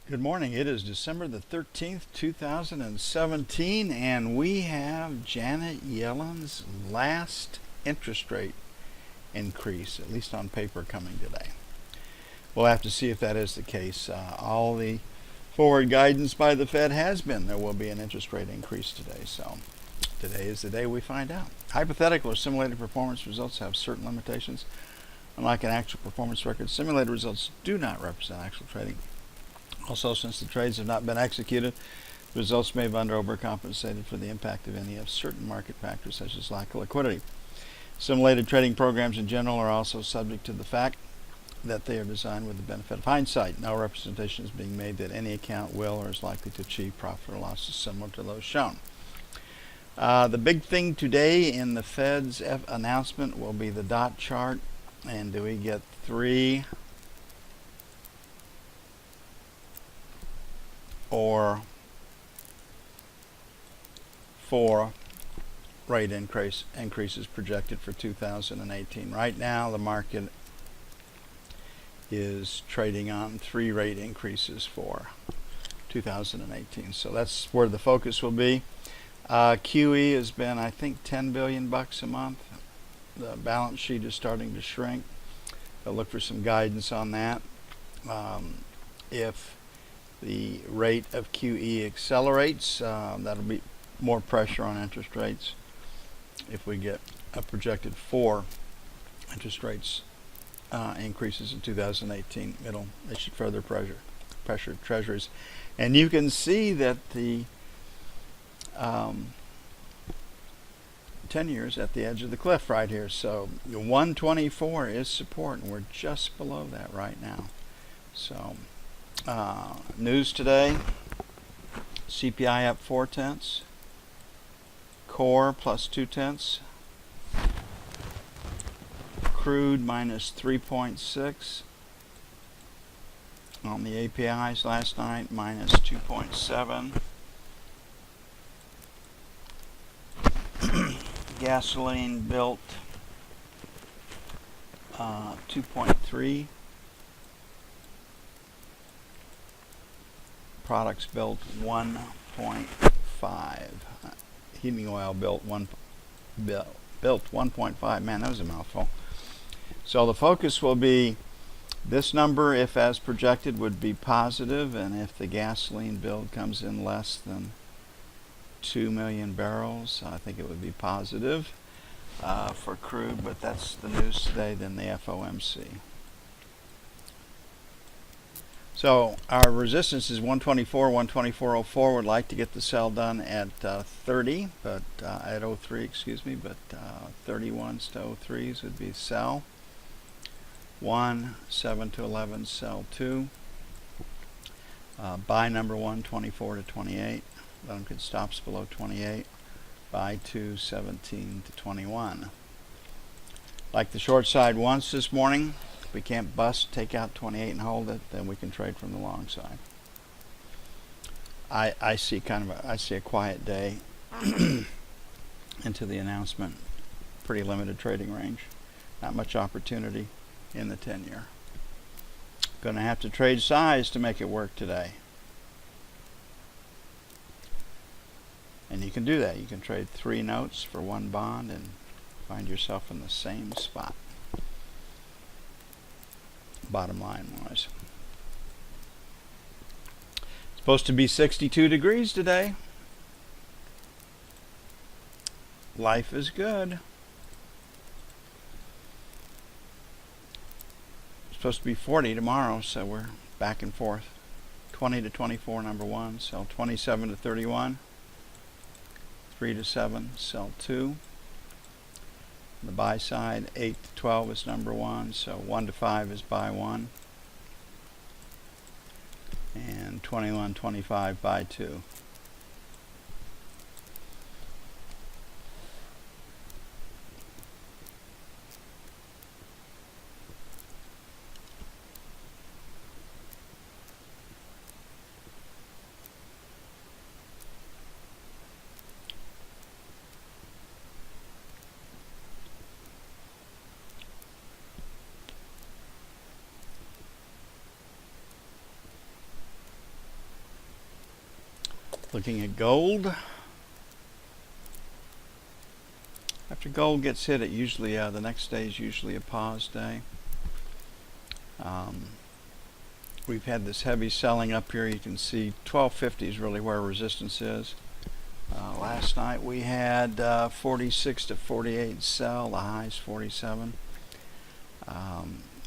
Good morning. It is December the 13th, 2017, and we have Janet Yellen's last interest rate increase, at least on paper, coming today. We'll have to see if that is the case. All the forward guidance by the Fed has been there will be an interest rate increase today, so today is the day we find out. Hypothetical or simulated performance results have certain limitations. Unlike an actual performance record, simulated results do not represent actual trading. Also, since the trades have not been executed, the results may have overcompensated for the impact of any of certain market factors, such as lack of liquidity. Simulated trading programs in general are also subject to the fact that they are designed with the benefit of hindsight. No representation is being made that any account will or is likely to achieve profit or losses similar to those shown. The big thing today in the Fed's announcement will be the dot chart. And do we get 3 or 4 rate increases projected for 2018? Right now, the market is trading on 3 rate increases for 2018. So that's where the focus will be. QE has been, I think, $10 billion a month. The balance sheet is starting to shrink. They'll look for some guidance on that. If the rate of QE accelerates, that'll be more pressure on interest rates. If we get a projected 4 interest rates increases in 2018, it should further pressure treasuries. And you can see that the 10 years at the edge of the cliff right here. So 124 is support, and we're just below that right now. So news today: CPI up 0.4, core plus 0.2, crude minus 3.6 on the APIs last night, minus 2.7. Gasoline built 2.3. Products built 1.5. Heating oil built 1.5. Man, that was a mouthful. So the focus will be this number, if as projected, would be positive, and if the gasoline build comes in less than 2 million barrels, I think it would be positive for crude, but that's the news today than the FOMC. So our resistance is 124, 124.04. Would like to get the sell done at 30, but at 03, excuse me, but 31s to 03s would be sell. 1, 7 to 11, sell 2. Buy number 1, 24 to 28. Let them get stops below 28. Buy 2, 17 to 21. Like the short side once this morning. If we can't bust, take out 28 and hold it, then we can trade from the long side. I see a quiet day into the announcement. Pretty limited trading range. Not much opportunity in the 10-year. Going to have to trade size to make it work today. And you can do that. You can trade 3 notes for 1 bond and find yourself in the same spot. Bottom line was. It's supposed to be 62 degrees today. Life is good. It's supposed to be 40 tomorrow, so we're back and forth. 20 to 24, number 1. Sell 27 to 31. 3 to 7, sell 2. The buy side, 8 to 12 is number 1, so 1 to 5 is buy 1. And 21, 25, buy 2. Looking at gold. After gold gets hit, it usually the next day is usually a pause day. We've had this heavy selling up here. You can see 1250 is really where resistance is. Last night we had 46 to 48 sell. The high is 47.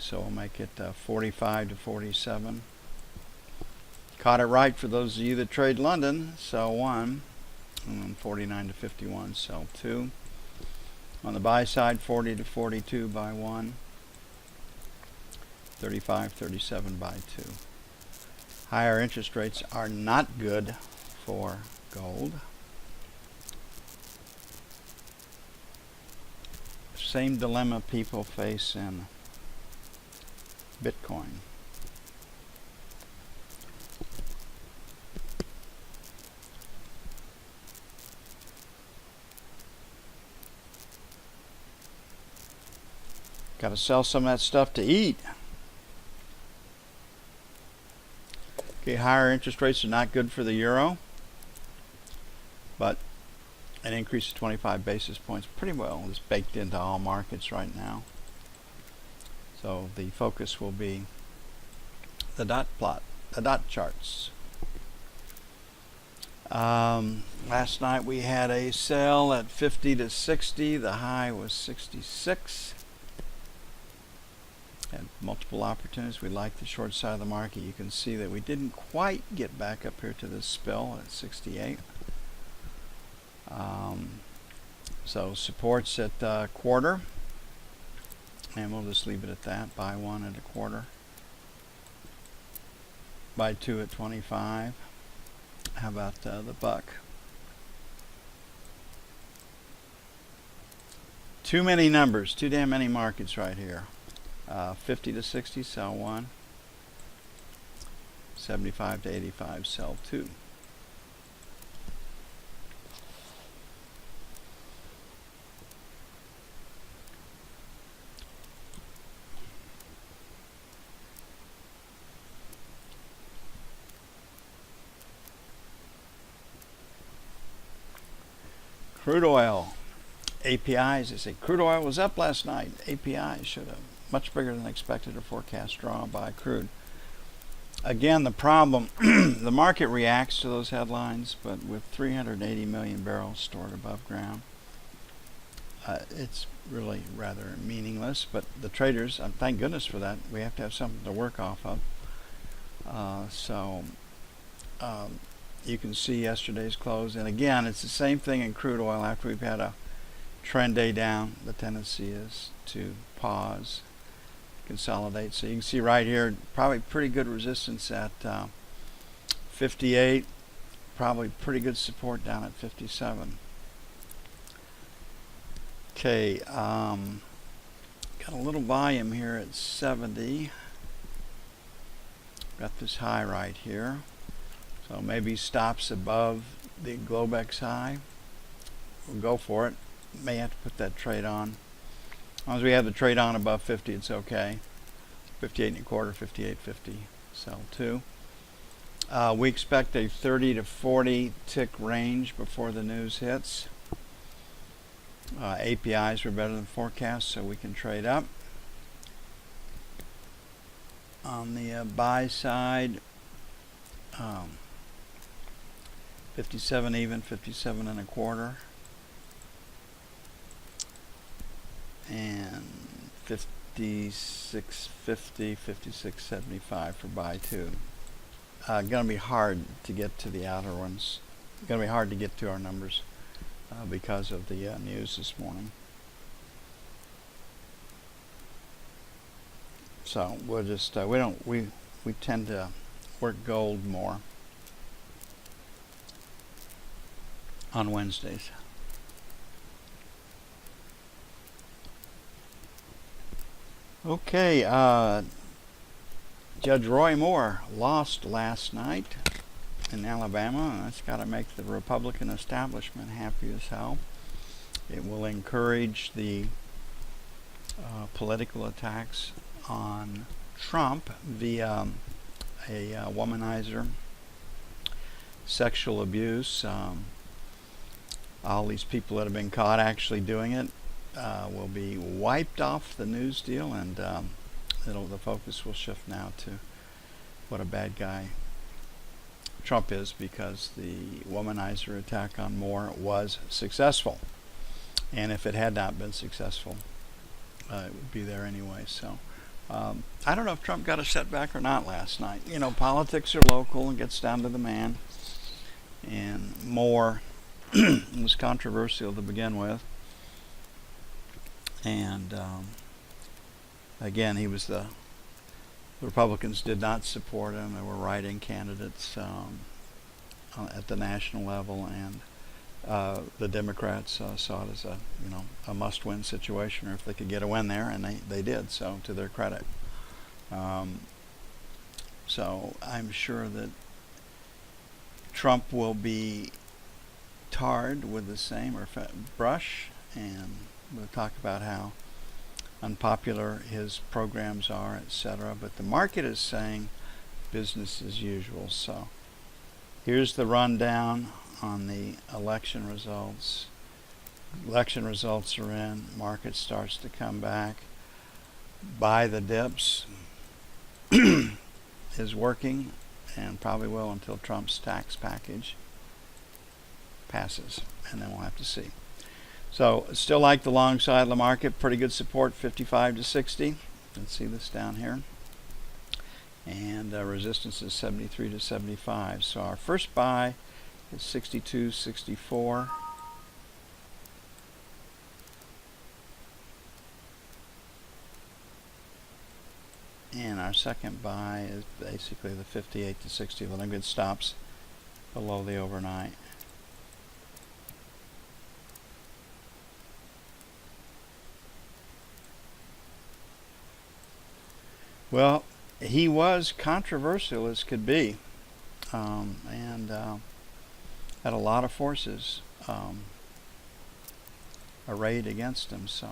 So we'll make it 45 to 47. Caught it right for those of you that trade London. Sell 1. And then 49 to 51. Sell 2. On the buy side, 40 to 42 buy 1. 35, 37 buy 2. Higher interest rates are not good for gold. Same dilemma people face in Bitcoin. Got to sell some of that stuff to eat. Okay, higher interest rates are not good for the euro, but an increase of 25 basis points pretty well is baked into all markets right now. So the focus will be the dot plot, the dot charts. Last night we had a sell at 50 to 60. The high was 66. Had multiple opportunities. We like the short side of the market. You can see that we didn't quite get back up here to this spill at 68. So supports at quarter, and we'll just leave it at that. Buy 1 at a quarter. Buy 2 at 25. How about the buck? Too many numbers. Too damn many markets right here. 50 to 60, sell 1. 75 to 85, sell 2. Crude oil. APIs, they say crude oil was up last night. APIs should have much bigger than expected or forecast draw by crude. Again, the problem, the market reacts to those headlines, but with 380 million barrels stored above ground, it's really rather meaningless. But the traders, thank goodness for that, we have to have something to work off of. You can see yesterday's close, and again, it's the same thing in crude oil. After we've had a trend day down, the tendency is to pause, consolidate. So you can see right here, probably pretty good resistance at 58, probably pretty good support down at 57. Okay, got a little volume here at 70. Got this high right here. So maybe stops above the Globex high. We'll go for it. May have to put that trade on. As long as we have the trade on above 50, it's okay. 58 and a quarter, 58.50, sell 2. We expect a 30 to 40 tick range before the news hits. APIs were better than forecast, so we can trade up. On the buy side, 57 even, 57 and a quarter, and 56.50, 56.75 for buy 2. Gonna be hard to get to the outer ones. Gonna be hard to get to our numbers because of the news this morning. So we'll just we tend to work gold more on Wednesdays. Okay, Judge Roy Moore lost last night in Alabama, and that's got to make the Republican establishment happy as hell. It will encourage the political attacks on Trump via a womanizer sexual abuse. All these people that have been caught actually doing it will be wiped off the news deal, and the focus will shift now to what a bad guy Trump is, because the womanizer attack on Moore was successful. And if it had not been successful, it would be there anyway. So I don't know if Trump got a setback or not last night. You know, politics are local and gets down to the man. And Moore was controversial to begin with. And again, the Republicans did not support him. They were write-in candidates at the national level, and the Democrats saw it as a must-win situation, or if they could get a win there, and they did, so to their credit. So I'm sure that Trump will be tarred with the same brush, and we'll talk about how unpopular his programs are, etc. But the market is saying business as usual. So here's the rundown on the election results. Election results are in. Market starts to come back. Buy the dips is working, and probably will until Trump's tax package passes, and then we'll have to see. So still like the long side of the market. Pretty good support, 55 to 60. Let's see this down here. And resistance is 73 to 75. So our first buy is 62.64. And our second buy is basically the 58 to 60. Well, good stops below the overnight. Well, he was controversial as could be, and had a lot of forces arrayed against him. So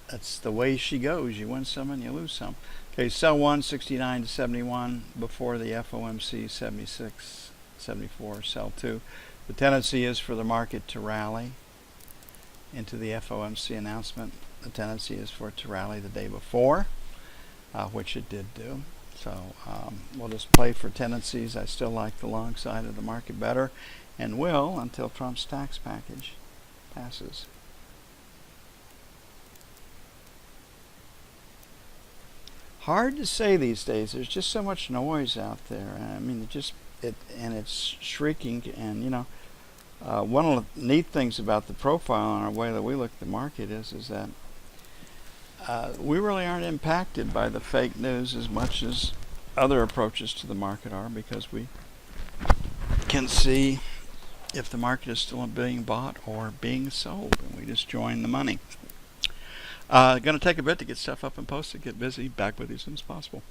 that's the way she goes. You win some and you lose some. Okay, sell 1, 69 to 71 before the FOMC, 76, 74, sell 2. The tendency is for the market to rally into the FOMC announcement. The tendency is for it to rally the day before, which it did do. So we'll just play for tendencies. I still like the long side of the market better, and will until Trump's tax package passes. Hard to say these days. There's just so much noise out there. I mean, it's shrieking. And one of the neat things about the profile and our way that we look at the market is that we really aren't impacted by the fake news as much as other approaches to the market are, because we can see if the market is still being bought or being sold, and we just join the money. Going to take a bit to get stuff up and posted, get busy. Back with you as soon as possible.